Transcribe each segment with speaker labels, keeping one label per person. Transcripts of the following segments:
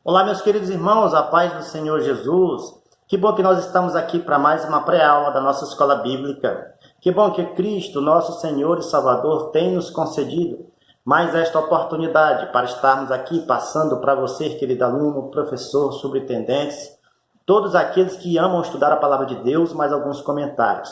Speaker 1: Olá, meus queridos irmãos, a paz do Senhor Jesus. Que bom que nós estamos aqui para mais uma pré-aula da nossa escola bíblica. Que bom que Cristo, nosso Senhor e Salvador, tem nos concedido mais esta oportunidade para estarmos aqui passando para você, querido aluno, professor, superintendentes, todos aqueles que amam estudar a palavra de Deus, mais alguns comentários.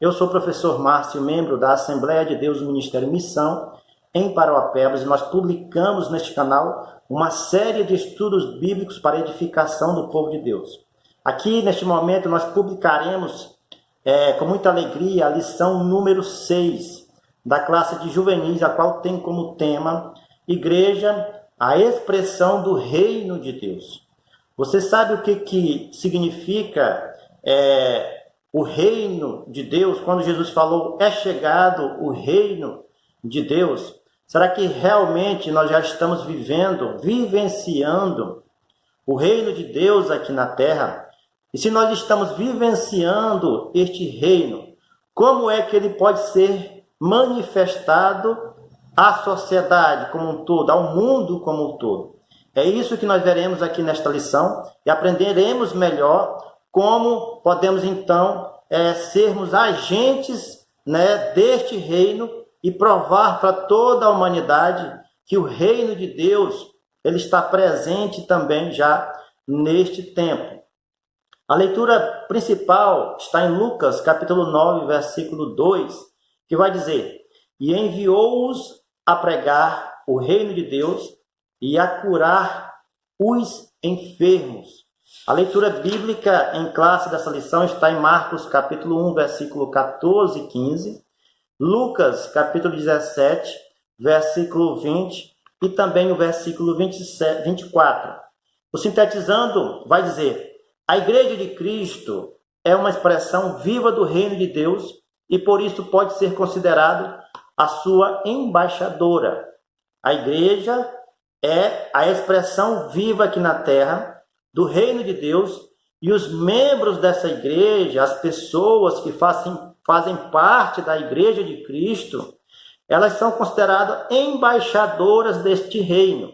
Speaker 1: Eu sou o professor Márcio, membro da Assembleia de Deus do Ministério Missão, em Parauapebas, e nós publicamos neste canal uma série de estudos bíblicos para a edificação do povo de Deus. Aqui, neste momento, nós publicaremos com muita alegria a lição número 6 da classe de juvenis, a qual tem como tema Igreja, a expressão do reino de Deus. Você sabe o que significa o reino de Deus? Quando Jesus falou, é chegado o reino de Deus, será que realmente nós já estamos vivenciando o reino de Deus aqui na Terra? E se nós estamos vivenciando este reino, como é que ele pode ser manifestado à sociedade como um todo, ao mundo como um todo? É isso que nós veremos aqui nesta lição e aprenderemos melhor como podemos então sermos agentes deste reino e provar para toda a humanidade que o reino de Deus ele está presente também já neste tempo. A leitura principal está em Lucas, capítulo 9, versículo 2, que vai dizer: E enviou-os a pregar o reino de Deus e a curar os enfermos. A leitura bíblica em classe dessa lição está em Marcos, capítulo 1, versículo 14 e 15, Lucas, capítulo 17, versículo 20 e também o versículo 24. O sintetizando vai dizer: a Igreja de Cristo é uma expressão viva do reino de Deus e por isso pode ser considerado a sua embaixadora. A Igreja é a expressão viva aqui na Terra do reino de Deus e os membros dessa Igreja, as pessoas que fazem parte da Igreja de Cristo, elas são consideradas embaixadoras deste reino.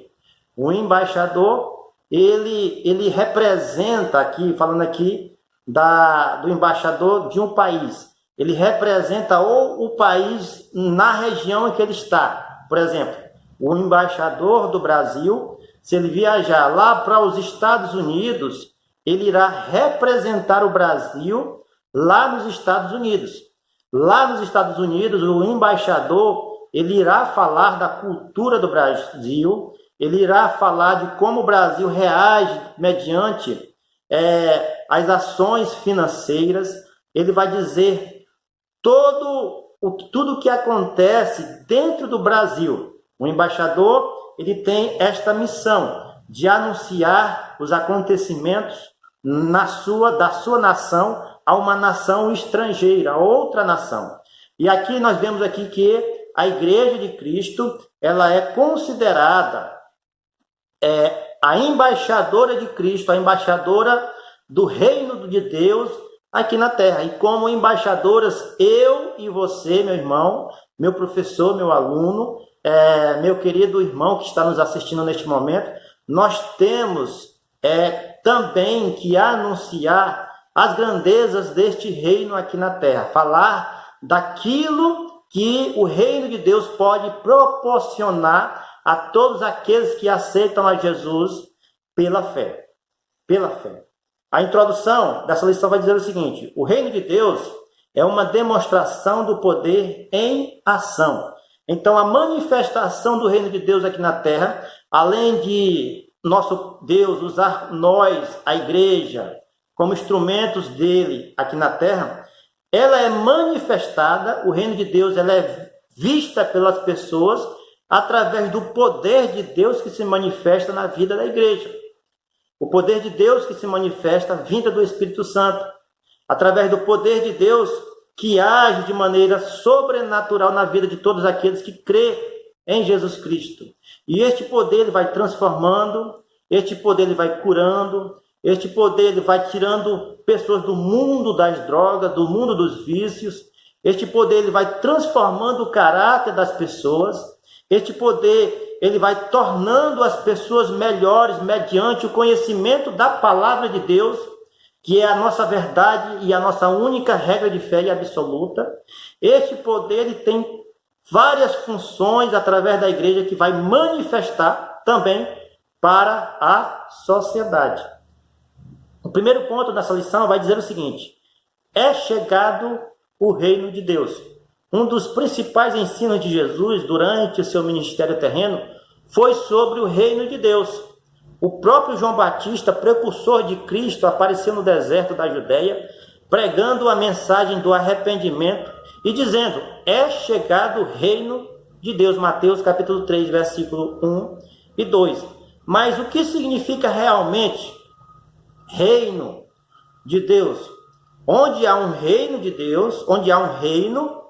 Speaker 1: O embaixador, ele representa aqui, falando aqui do embaixador de um país, ele representa o país na região em que ele está. Por exemplo, o embaixador do Brasil, se ele viajar lá para os Estados Unidos, ele irá representar o Brasil lá nos Estados Unidos. Lá nos Estados Unidos, o embaixador ele irá falar da cultura do Brasil, ele irá falar de como o Brasil reage mediante as ações financeiras, ele vai dizer tudo o que acontece dentro do Brasil. O embaixador ele tem esta missão de anunciar os acontecimentos da sua nação a uma nação estrangeira, a outra nação. E aqui nós vemos aqui que a Igreja de Cristo ela é considerada a embaixadora de Cristo, a embaixadora do reino de Deus aqui na Terra. E como embaixadoras, eu e você, meu irmão, meu professor, meu aluno, meu querido irmão que está nos assistindo neste momento, nós temos também que anunciar as grandezas deste reino aqui na Terra, falar daquilo que o reino de Deus pode proporcionar a todos aqueles que aceitam a Jesus pela fé. Pela fé. A introdução dessa lição vai dizer o seguinte: o reino de Deus é uma demonstração do poder em ação. Então, a manifestação do reino de Deus aqui na Terra, além de nosso Deus usar nós, a igreja, como instrumentos dele aqui na Terra, ela é manifestada, o reino de Deus ela é vista pelas pessoas através do poder de Deus que se manifesta na vida da igreja. O poder de Deus que se manifesta vinda do Espírito Santo, através do poder de Deus que age de maneira sobrenatural na vida de todos aqueles que crêem em Jesus Cristo. E este poder ele vai transformando, este poder ele vai curando, este poder ele vai tirando pessoas do mundo das drogas, do mundo dos vícios. Este poder ele vai transformando o caráter das pessoas. Este poder, ele vai tornando as pessoas melhores mediante o conhecimento da palavra de Deus, que é a nossa verdade e a nossa única regra de fé e absoluta. Este poder, ele tem várias funções através da igreja que vai manifestar também para a sociedade. O primeiro ponto dessa lição vai dizer o seguinte: é chegado o reino de Deus. Um dos principais ensinos de Jesus durante o seu ministério terreno foi sobre o reino de Deus. O próprio João Batista, precursor de Cristo, apareceu no deserto da Judéia, pregando a mensagem do arrependimento e dizendo: é chegado o reino de Deus. Mateus capítulo 3, versículo 1 e 2. Mas o que significa realmente reino de Deus? Onde há um reino de Deus, onde há um reino,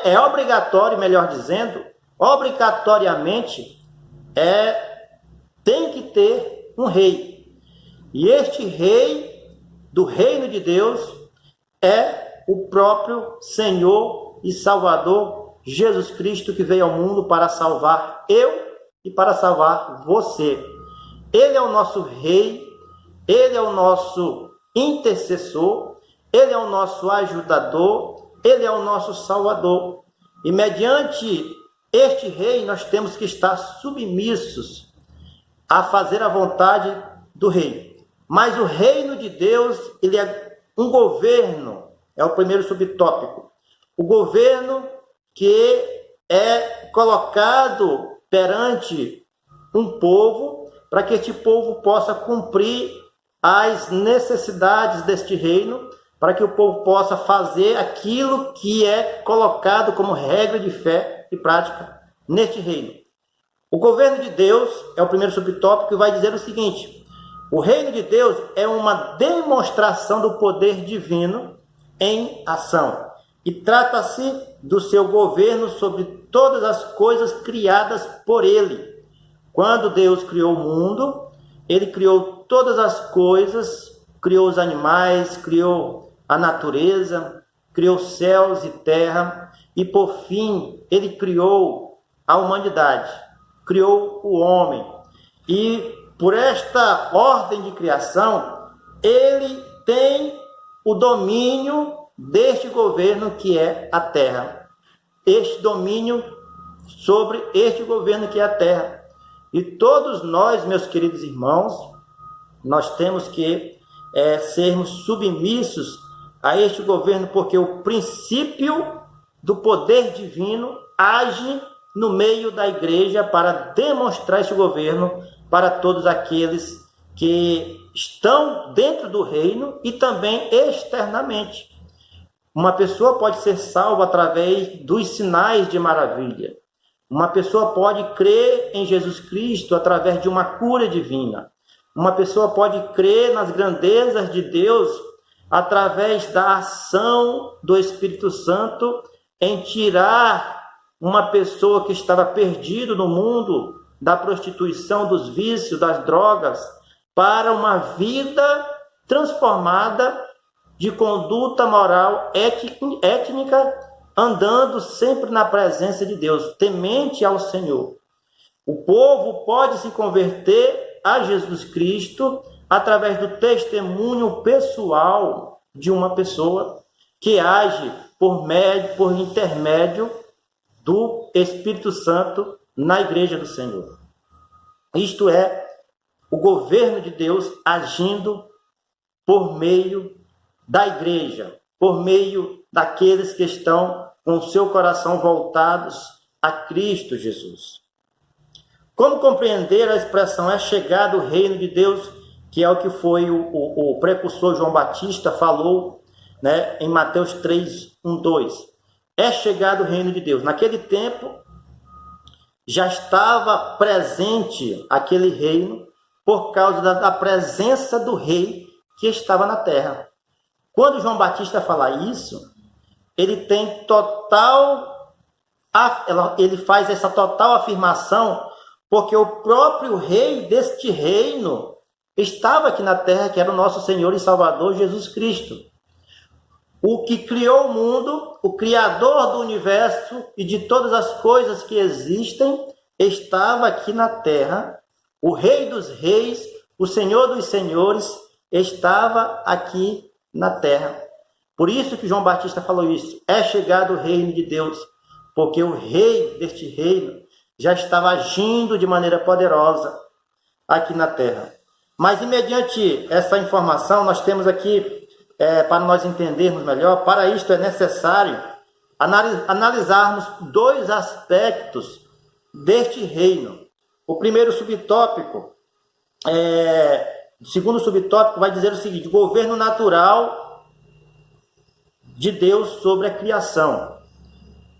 Speaker 1: é obrigatório, melhor dizendo, obrigatoriamente, tem que ter um rei. E este rei do reino de Deus é o próprio Senhor e Salvador Jesus Cristo, que veio ao mundo para salvar eu e para salvar você. Ele é o nosso rei, ele é o nosso intercessor, ele é o nosso ajudador, ele é o nosso salvador. E mediante este rei, nós temos que estar submissos a fazer a vontade do rei. Mas o reino de Deus, ele é um governo, é o primeiro subtópico. O governo que é colocado perante um povo, para que este povo possa cumprir as necessidades deste reino, para que o povo possa fazer aquilo que é colocado como regra de fé e prática neste reino. O governo de Deus é o primeiro subtópico, que vai dizer o seguinte: o reino de Deus é uma demonstração do poder divino em ação, e trata-se do seu governo sobre todas as coisas criadas por ele. Quando Deus criou o mundo, ele criou todas as coisas, criou os animais, criou a natureza, criou céus e terra, e por fim, ele criou a humanidade, criou o homem. E por esta ordem de criação, ele tem o domínio deste governo que é a terra. Este domínio sobre este governo que é a terra. E todos nós, meus queridos irmãos, nós temos que sermos submissos a este governo, porque o princípio do poder divino age no meio da igreja para demonstrar este governo para todos aqueles que estão dentro do reino e também externamente. Uma pessoa pode ser salva através dos sinais de maravilha. Uma pessoa pode crer em Jesus Cristo através de uma cura divina. Uma pessoa pode crer nas grandezas de Deus através da ação do Espírito Santo em tirar uma pessoa que estava perdida no mundo da prostituição, dos vícios, das drogas, para uma vida transformada de conduta moral étnica, andando sempre na presença de Deus, temente ao Senhor. O povo pode se converter a Jesus Cristo através do testemunho pessoal de uma pessoa que age por intermédio do Espírito Santo na igreja do Senhor. Isto é o governo de Deus agindo por meio da igreja, por meio daqueles que estão com o seu coração voltados a Cristo Jesus. Como compreender a expressão é chegado o reino de Deus, que é o que foi o precursor João Batista falou, né, em Mateus 3, 1, 2. É chegado o reino de Deus. Naquele tempo, já estava presente aquele reino por causa da presença do rei que estava na terra. Quando João Batista fala isso, ele faz essa total afirmação, porque o próprio rei deste reino estava aqui na terra, que era o nosso Senhor e Salvador Jesus Cristo. o que criou o mundo, o Criador do universo e de todas as coisas que existem, estava aqui na terra. O Rei dos Reis, o Senhor dos Senhores, estava aqui na terra. Por isso que João Batista falou isso. É chegado o reino de Deus, porque o rei deste reino já estava agindo de maneira poderosa aqui na terra. Mas, mediante essa informação, nós temos aqui, para nós entendermos melhor, para isto é necessário analisarmos dois aspectos deste reino. O primeiro subtópico, o segundo subtópico vai dizer o seguinte: o governo natural de Deus sobre a criação.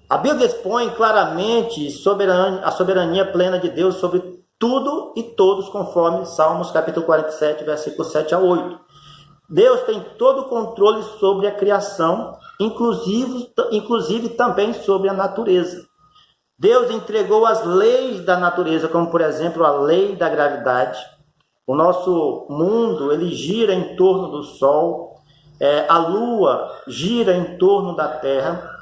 Speaker 1: A Bíblia expõe claramente a soberania plena de Deus sobre tudo e todos, conforme Salmos capítulo 47, versículos 7 a 8. Deus tem todo o controle sobre a criação, inclusive também sobre a natureza. Deus entregou as leis da natureza, como por exemplo a lei da gravidade. O nosso mundo, ele gira em torno do Sol, a Lua gira em torno da Terra.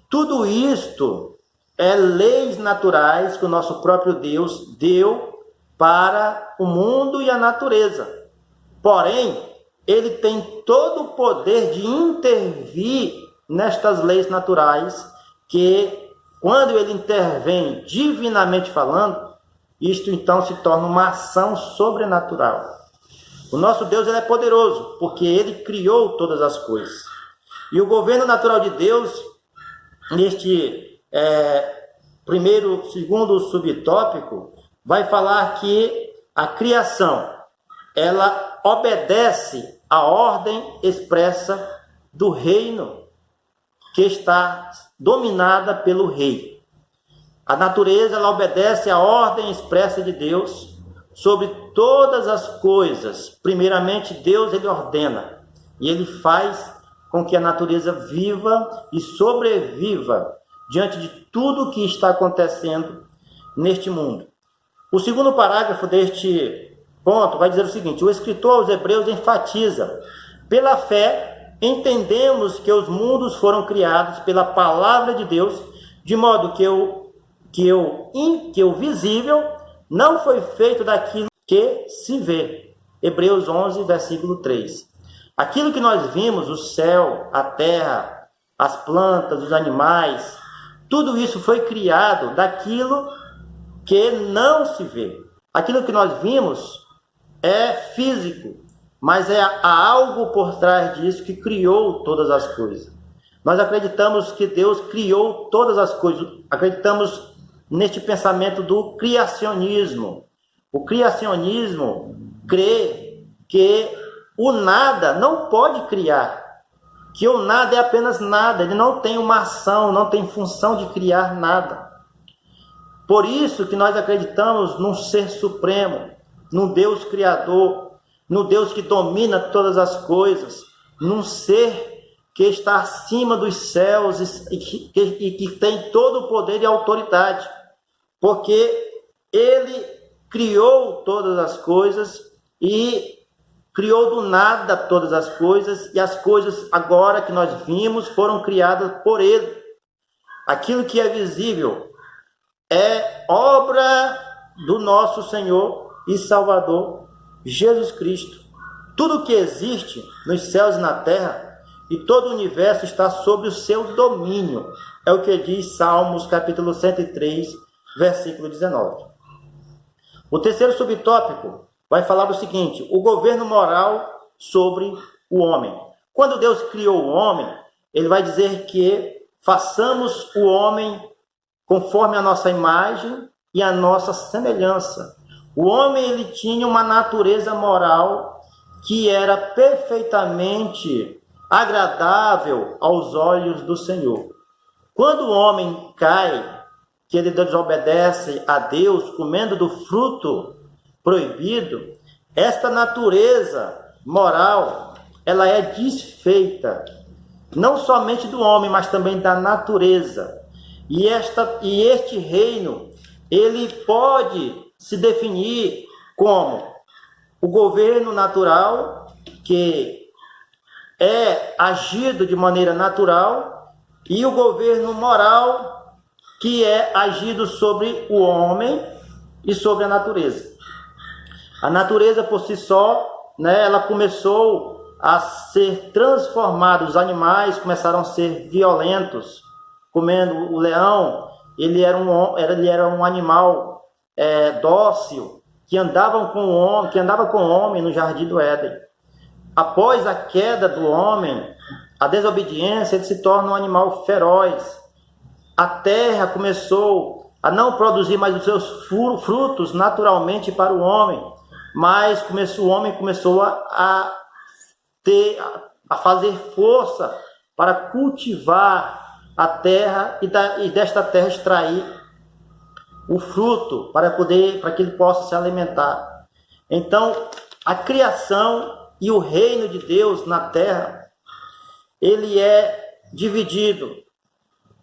Speaker 1: Tudo isto é leis naturais que o nosso próprio Deus deu para o mundo e a natureza. Porém, ele tem todo o poder de intervir nestas leis naturais, que quando ele intervém divinamente falando, isto então se torna uma ação sobrenatural. O nosso Deus, ele é poderoso, porque ele criou todas as coisas. E o governo natural de Deus, neste segundo subtópico, vai falar que a criação, ela obedece à ordem expressa do reino, que está dominada pelo rei. A natureza, ela obedece à ordem expressa de Deus sobre todas as coisas. Primeiramente, Deus, ele ordena, e ele faz com que a natureza viva e sobreviva diante de tudo o que está acontecendo neste mundo. O segundo parágrafo deste ponto vai dizer o seguinte: o escritor aos Hebreus enfatiza: pela fé, entendemos que os mundos foram criados pela palavra de Deus, de modo que o visível não foi feito daquilo que se vê. Hebreus 11, versículo 3. Aquilo que nós vimos, o céu, a terra, as plantas, os animais, tudo isso foi criado daquilo que não se vê. Aquilo que nós vimos é físico, mas há algo por trás disso que criou todas as coisas. Nós acreditamos que Deus criou todas as coisas. Acreditamos neste pensamento do criacionismo. O criacionismo crê que o nada não pode criar, que o nada é apenas nada, ele não tem uma ação, não tem função de criar nada. Por isso que nós acreditamos num ser supremo, num Deus criador, num Deus que domina todas as coisas, num ser que está acima dos céus e que tem todo o poder e autoridade, porque ele criou todas as coisas e criou do nada todas as coisas, e as coisas agora que nós vimos foram criadas por ele. Aquilo que é visível é obra do nosso Senhor e Salvador Jesus Cristo. Tudo que existe nos céus e na terra e todo o universo está sob o seu domínio. É o que diz Salmos capítulo 103, versículo 19. O terceiro subtópico vai falar o seguinte: o governo moral sobre o homem. Quando Deus criou o homem, ele vai dizer que façamos o homem conforme a nossa imagem e a nossa semelhança. O homem, ele tinha uma natureza moral que era perfeitamente agradável aos olhos do Senhor. Quando o homem cai, que ele desobedece a Deus, comendo do fruto proibido, esta natureza moral, ela é desfeita, não somente do homem, mas também da natureza. E este reino, ele pode se definir como o governo natural, que é agido de maneira natural, e o governo moral, que é agido sobre o homem e sobre a natureza. A natureza por si só, né, ela começou a ser transformada, os animais começaram a ser violentos, comendo o leão, ele era um animal dócil, que andava com o homem no jardim do Éden. Após a queda do homem, a desobediência, ele se torna um animal feroz. A terra começou a não produzir mais os seus frutos naturalmente para o homem, mas o homem começou a fazer força para cultivar a terra e desta terra extrair o fruto para que ele possa se alimentar. Então, a criação e o reino de Deus na terra, ele é dividido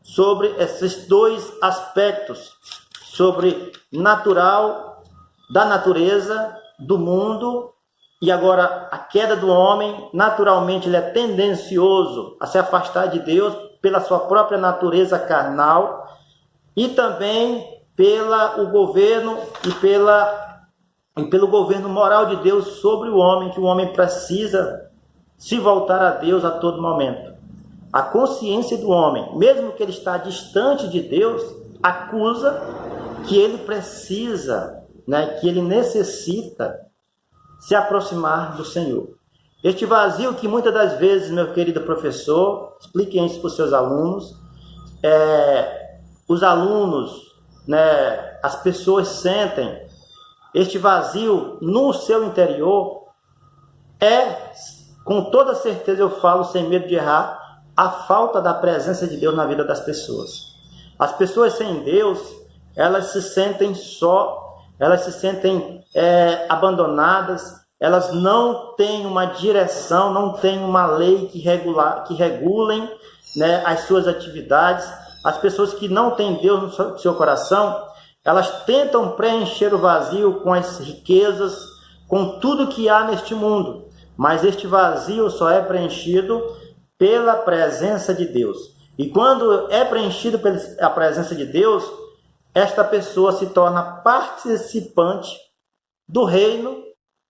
Speaker 1: sobre esses dois aspectos, sobre natural, da natureza, do mundo, e agora a queda do homem, naturalmente ele é tendencioso a se afastar de Deus pela sua própria natureza carnal, e também pelo governo pelo governo moral de Deus sobre o homem, que o homem precisa se voltar a Deus a todo momento. A consciência do homem, mesmo que ele está distante de Deus, acusa que ele precisa, que ele necessita se aproximar do Senhor. Este vazio que muitas das vezes, meu querido professor, expliquem isso para os seus alunos, os alunos, as pessoas sentem este vazio no seu interior, com toda certeza eu falo sem medo de errar, a falta da presença de Deus na vida das pessoas. As pessoas sem Deus, elas se sentem só, elas se sentem abandonadas, elas não têm uma direção, não têm uma lei que regulem as suas atividades. As pessoas que não têm Deus no seu coração, elas tentam preencher o vazio com as riquezas, com tudo que há neste mundo, mas este vazio só é preenchido pela presença de Deus. E quando é preenchido pela presença de Deus, esta pessoa se torna participante do reino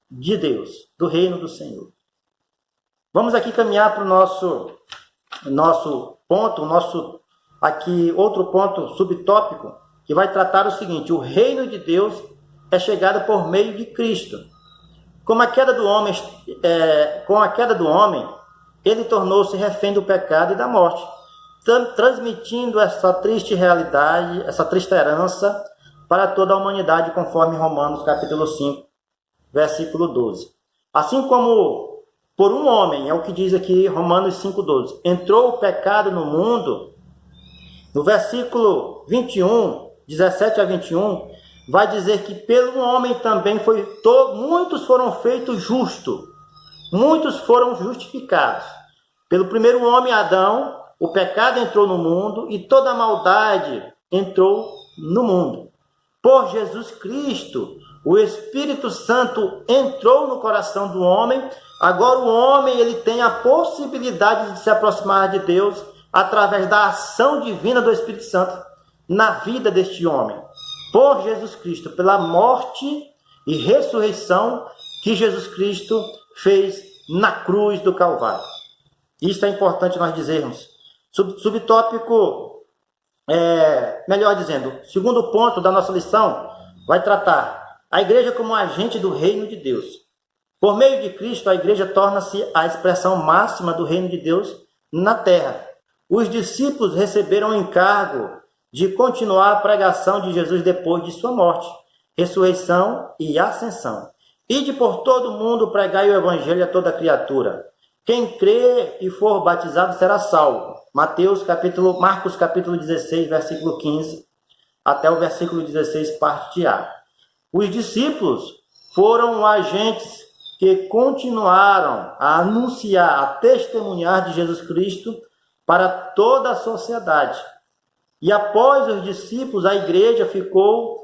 Speaker 1: de Deus, do reino do Senhor. Vamos aqui caminhar para o nosso ponto, aqui outro ponto subtópico, que vai tratar o seguinte: o reino de Deus é chegado por meio de Cristo. Com a queda do homem, ele tornou-se refém do pecado e da morte, transmitindo essa triste realidade, essa triste herança para toda a humanidade, conforme Romanos capítulo 5, versículo 12. Assim como por um homem, é o que diz aqui Romanos 5,12, entrou o pecado no mundo, no versículo 21, 17 a 21, vai dizer que pelo homem também muitos foram feitos justos, muitos foram justificados. Pelo primeiro homem, Adão, o pecado entrou no mundo e toda a maldade entrou no mundo. Por Jesus Cristo, o Espírito Santo entrou no coração do homem. Agora o homem ele tem a possibilidade de se aproximar de Deus através da ação divina do Espírito Santo na vida deste homem. Por Jesus Cristo, pela morte e ressurreição que Jesus Cristo fez na cruz do Calvário. Isso é importante nós dizermos. Subtópico, melhor dizendo, segundo ponto da nossa lição, vai tratar a igreja como agente do reino de Deus. Por meio de Cristo, a igreja torna-se a expressão máxima do reino de Deus na terra. Os discípulos receberam o encargo de continuar a pregação de Jesus depois de sua morte, ressurreição e ascensão. Ide por todo o mundo pregai o evangelho a toda criatura. Quem crê e for batizado será salvo. Marcos capítulo 16, versículo 15, até o versículo 16, parte A. Os discípulos foram agentes que continuaram a anunciar, a testemunhar de Jesus Cristo para toda a sociedade. E após os discípulos, a igreja ficou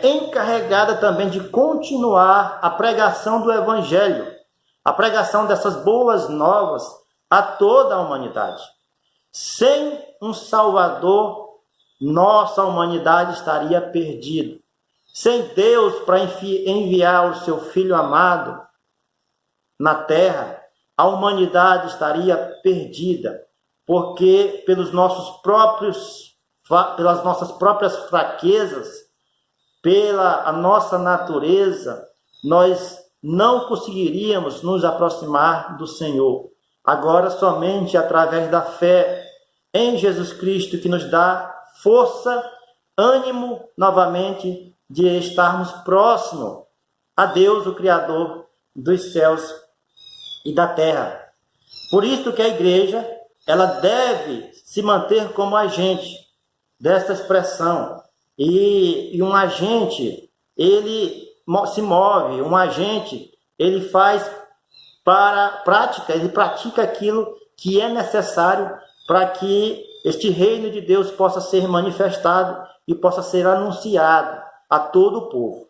Speaker 1: encarregada também de continuar a pregação do Evangelho, a pregação dessas boas novas a toda a humanidade. Sem um Salvador, nossa humanidade estaria perdida. Sem Deus para enviar o seu Filho amado na terra, a humanidade estaria perdida, porque pelas nossas próprias fraquezas, pela a nossa natureza, nós não conseguiríamos nos aproximar do Senhor. Agora, somente através da fé em Jesus Cristo, que nos dá força, ânimo, novamente, de estarmos próximos a Deus, o Criador dos céus e da terra. Por isso que a igreja, ela deve se manter como agente dessa expressão. E um agente, ele se move, um agente, ele faz para prática, ele pratica aquilo que é necessário para que este reino de Deus possa ser manifestado e possa ser anunciado a todo o povo.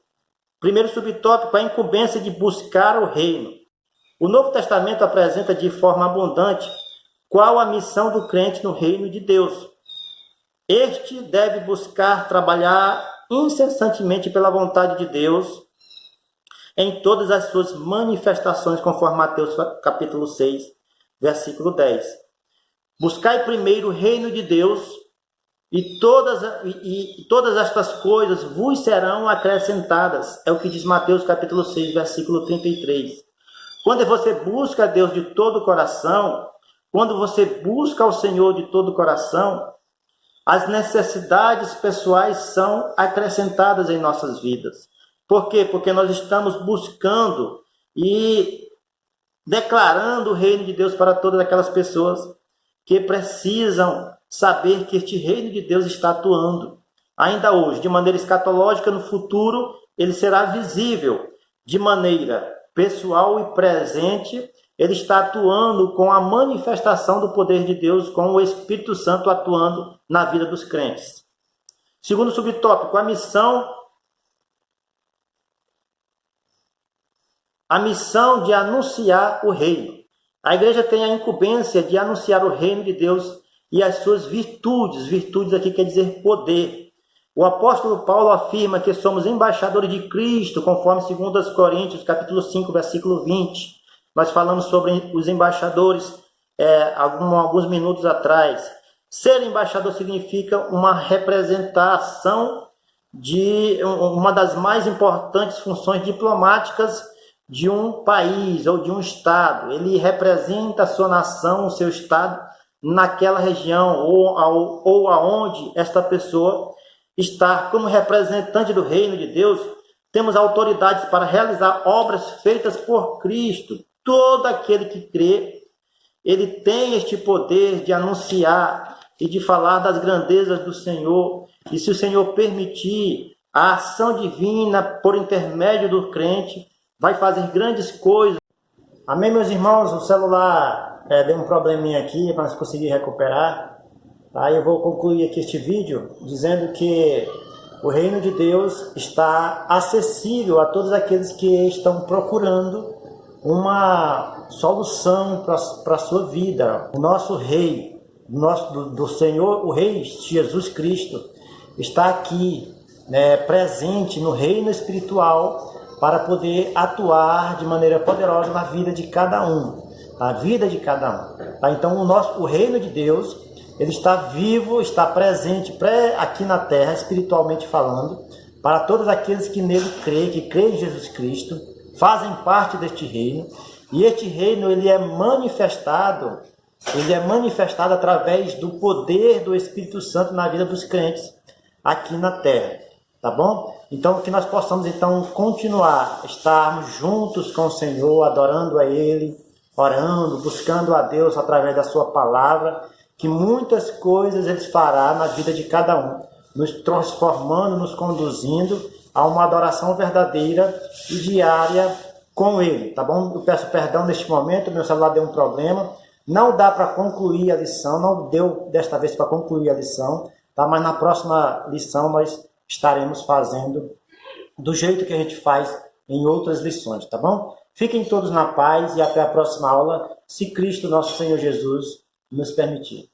Speaker 1: Primeiro subtópico, a incumbência de buscar o reino. O Novo Testamento apresenta de forma abundante qual a missão do crente no reino de Deus. Este deve buscar trabalhar incessantemente pela vontade de Deus em todas as suas manifestações, conforme Mateus capítulo 6, versículo 10. Buscai primeiro o reino de Deus e todas estas coisas vos serão acrescentadas. É o que diz Mateus capítulo 6, versículo 33. Quando você busca a Deus de todo o coração, quando você busca o Senhor de todo o coração, as necessidades pessoais são acrescentadas em nossas vidas. Por quê? Porque nós estamos buscando e declarando o reino de Deus para todas aquelas pessoas que precisam saber que este reino de Deus está atuando. Ainda hoje, de maneira escatológica, no futuro, ele será visível de maneira pessoal e presente. Ele está atuando com a manifestação do poder de Deus, com o Espírito Santo atuando na vida dos crentes. Segundo subtópico, a missão de anunciar o reino. A igreja tem a incumbência de anunciar o reino de Deus e as suas virtudes. Virtudes aqui quer dizer poder. O apóstolo Paulo afirma que somos embaixadores de Cristo, conforme 2 Coríntios, capítulo 5, versículo 20. Nós falamos sobre os embaixadores alguns minutos atrás. Ser embaixador significa uma representação de uma das mais importantes funções diplomáticas de um país ou de um estado. Ele representa a sua nação, o seu estado, naquela região ou aonde esta pessoa está. Como representante do reino de Deus, temos autoridades para realizar obras feitas por Cristo. Todo aquele que crê, ele tem este poder de anunciar e de falar das grandezas do Senhor. E se o Senhor permitir, a ação divina por intermédio do crente vai fazer grandes coisas. Amém, meus irmãos? O celular deu um probleminha aqui para nós conseguir recuperar. Aí eu vou concluir aqui este vídeo dizendo que o reino de Deus está acessível a todos aqueles que estão procurando uma solução para a sua vida. O nosso rei, do Senhor, o rei Jesus Cristo, está aqui, presente no reino espiritual para poder atuar de maneira poderosa na vida de cada um. A vida de cada um. Tá? Então o reino de Deus, ele está vivo, está presente aqui na terra, espiritualmente falando, para todos aqueles que nele creem, que creem em Jesus Cristo, fazem parte deste reino. E este reino, ele é manifestado através do poder do Espírito Santo na vida dos crentes aqui na terra. Tá bom? Então, que nós possamos continuar, estarmos juntos com o Senhor, adorando a Ele, orando, buscando a Deus através da sua palavra, que muitas coisas Ele fará na vida de cada um, nos transformando, nos conduzindo a uma adoração verdadeira e diária com Ele, tá bom? Eu peço perdão neste momento, meu celular deu um problema, não dá para concluir a lição, não deu desta vez para concluir a lição, tá? Mas na próxima lição nós estaremos fazendo do jeito que a gente faz em outras lições, tá bom? Fiquem todos na paz e até a próxima aula, se Cristo, nosso Senhor Jesus, nos permitir.